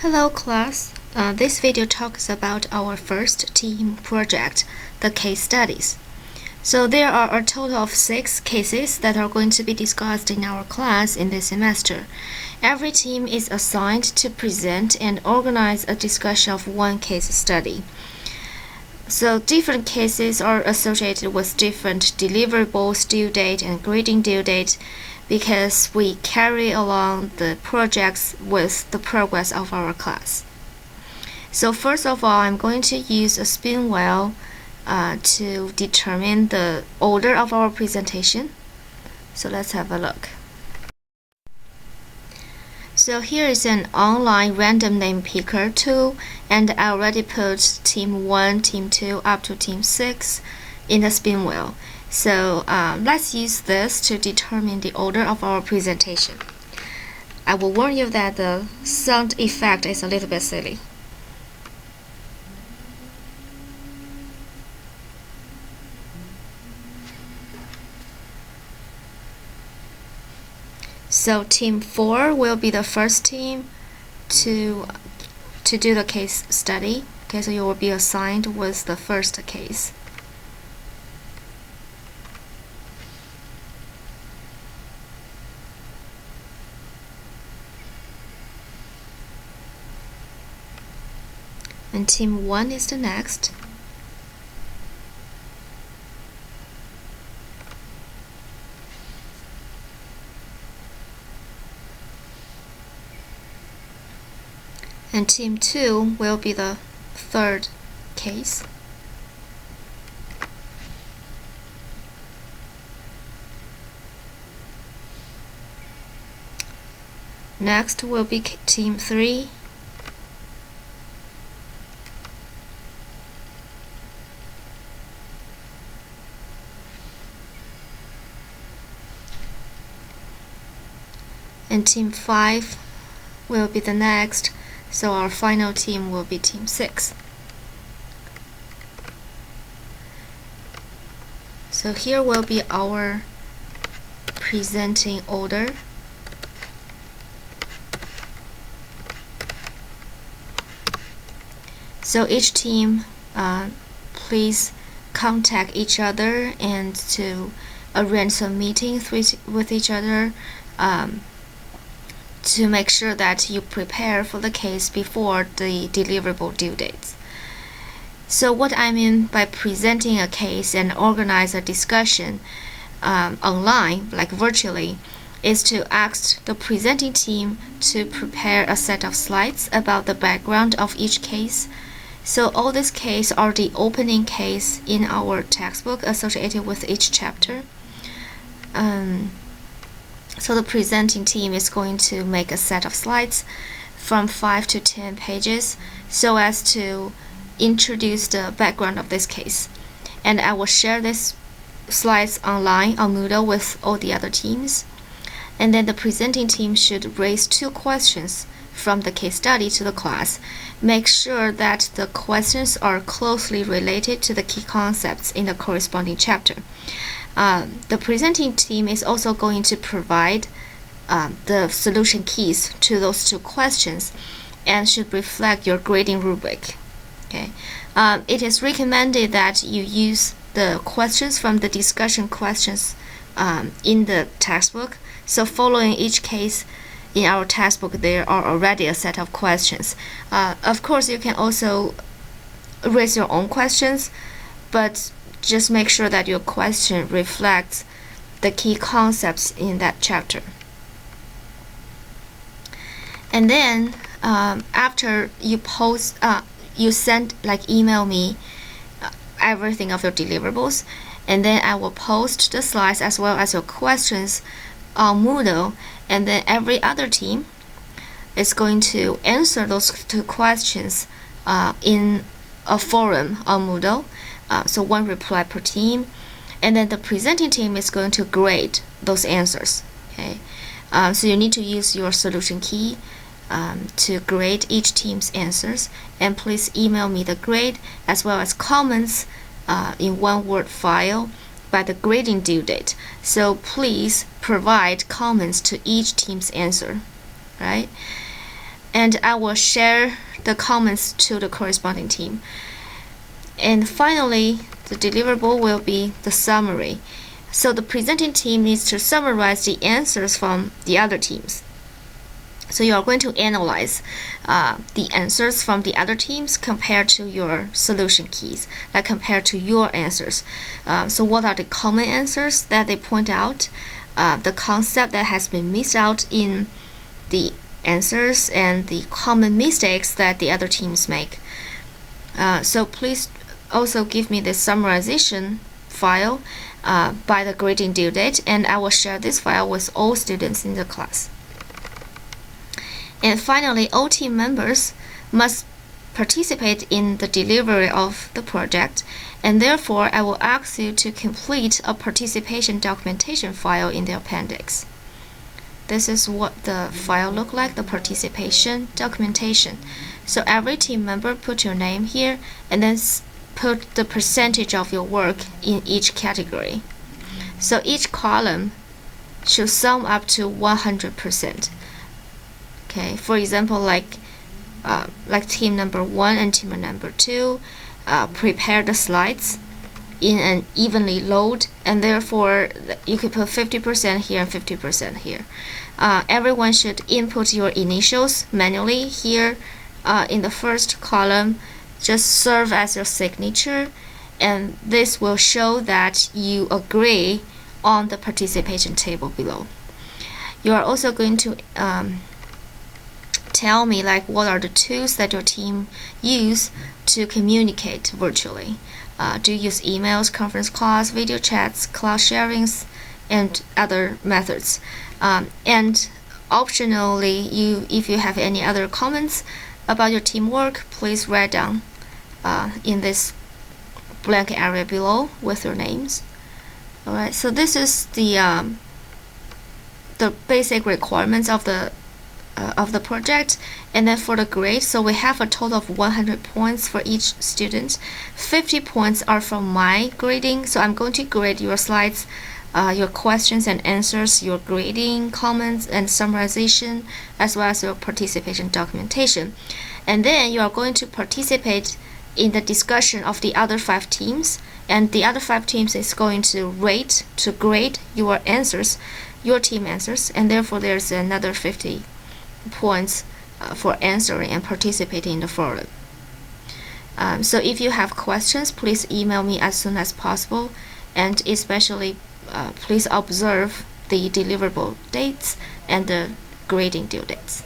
Hello class, this video talks about our first team project, the case studies. So there are a total of 6 cases that are going to be discussed in our class in this semester. Every team is assigned to present and organize a discussion of one case study. So different cases are associated with different deliverables, due date, and grading due date, because we carry along the projects with the progress of our class. So first of all, I'm going to use a spin wheel to determine the order of our presentation. So let's have a look. So here is an online random name picker tool, and I already put team 1, team 2 up to team 6 in the spin wheel. So let's use this to determine the order of our presentation. I will warn you that the sound effect is a little bit silly. So team 4 will be the first team to do the case study. Okay, so you will be assigned with the first case. And team 1 is the next. And team 2 will be the third case. Next will be team 3. And team 5 will be the next, so our final team will be team 6. So here will be our presenting order. So each team, please contact each other and to arrange some meetings with each other to make sure that you prepare for the case before the deliverable due dates. So what I mean by presenting a case and organize a discussion online, like virtually, is to ask the presenting team to prepare a set of slides about the background of each case. So all these cases are the opening case in our textbook associated with each chapter. So the presenting team is going to make a set of slides from 5 to 10 pages so as to introduce the background of this case. And I will share these slides online on Moodle with all the other teams. And then the presenting team should raise 2 questions from the case study to the class. Make sure that the questions are closely related to the key concepts in the corresponding chapter. The presenting team is also going to provide the solution keys to those 2 questions and should reflect your grading rubric. Okay. It is recommended that you use the questions from the discussion questions in the textbook. So following each case in our textbook, there are already a set of questions. Of course, you can also raise your own questions, but just make sure that your question reflects the key concepts in that chapter. And then after you post, you send, email me everything of your deliverables, and then I will post the slides as well as your questions on Moodle, and then every other team is going to answer those 2 questions in a forum on Moodle. So 1 reply per team, and then the presenting team is going to grade those answers. Okay, so you need to use your solution key to grade each team's answers, and please email me the grade as well as comments in one Word file by the grading due date. So please provide comments to each team's answer, right? and I will share the comments to the corresponding team. And finally, the deliverable will be the summary. So the presenting team needs to summarize the answers from the other teams. So you are going to analyze the answers from the other teams compared to your solution keys, like compared to your answers. So what are the common answers that they point out, the concept that has been missed out in the answers, and the common mistakes that the other teams make. So please also give me the summarization file by the grading due date, and I will share this file with all students in the class. And finally, all team members must participate in the delivery of the project, and therefore I will ask you to complete a participation documentation file in the appendix. This is what the file looks like, the participation documentation. So every team member put your name here, and then put the percentage of your work in each category. So each column should sum up to 100%. Okay, for example, like team number 1 and team number 2 prepare the slides in an evenly load, and therefore you could put 50% here and 50% here. Everyone should input your initials manually here in the first column. Just serve as your signature, and this will show that you agree on the participation table below. You are also going to tell me like what are the tools that your team use to communicate virtually. Do you use emails, conference calls, video chats, cloud sharings, and other methods? And optionally, if you have any other comments about your teamwork, please write down in this blank area below with your names. Alright, so this is the basic requirements of the project. And then for the grade, so we have a total of 100 points for each student. 50 points are from my grading, so I'm going to grade your slides, your questions and answers, your grading, comments and summarization, as well as your participation documentation. And then you are going to participate in the discussion of the other 5 teams, and the other 5 teams is going to grade your answers, your team answers, and therefore there's another 50 points for answering and participating in the forum. So if you have questions, please email me as soon as possible, and especially please observe the deliverable dates and the grading due dates.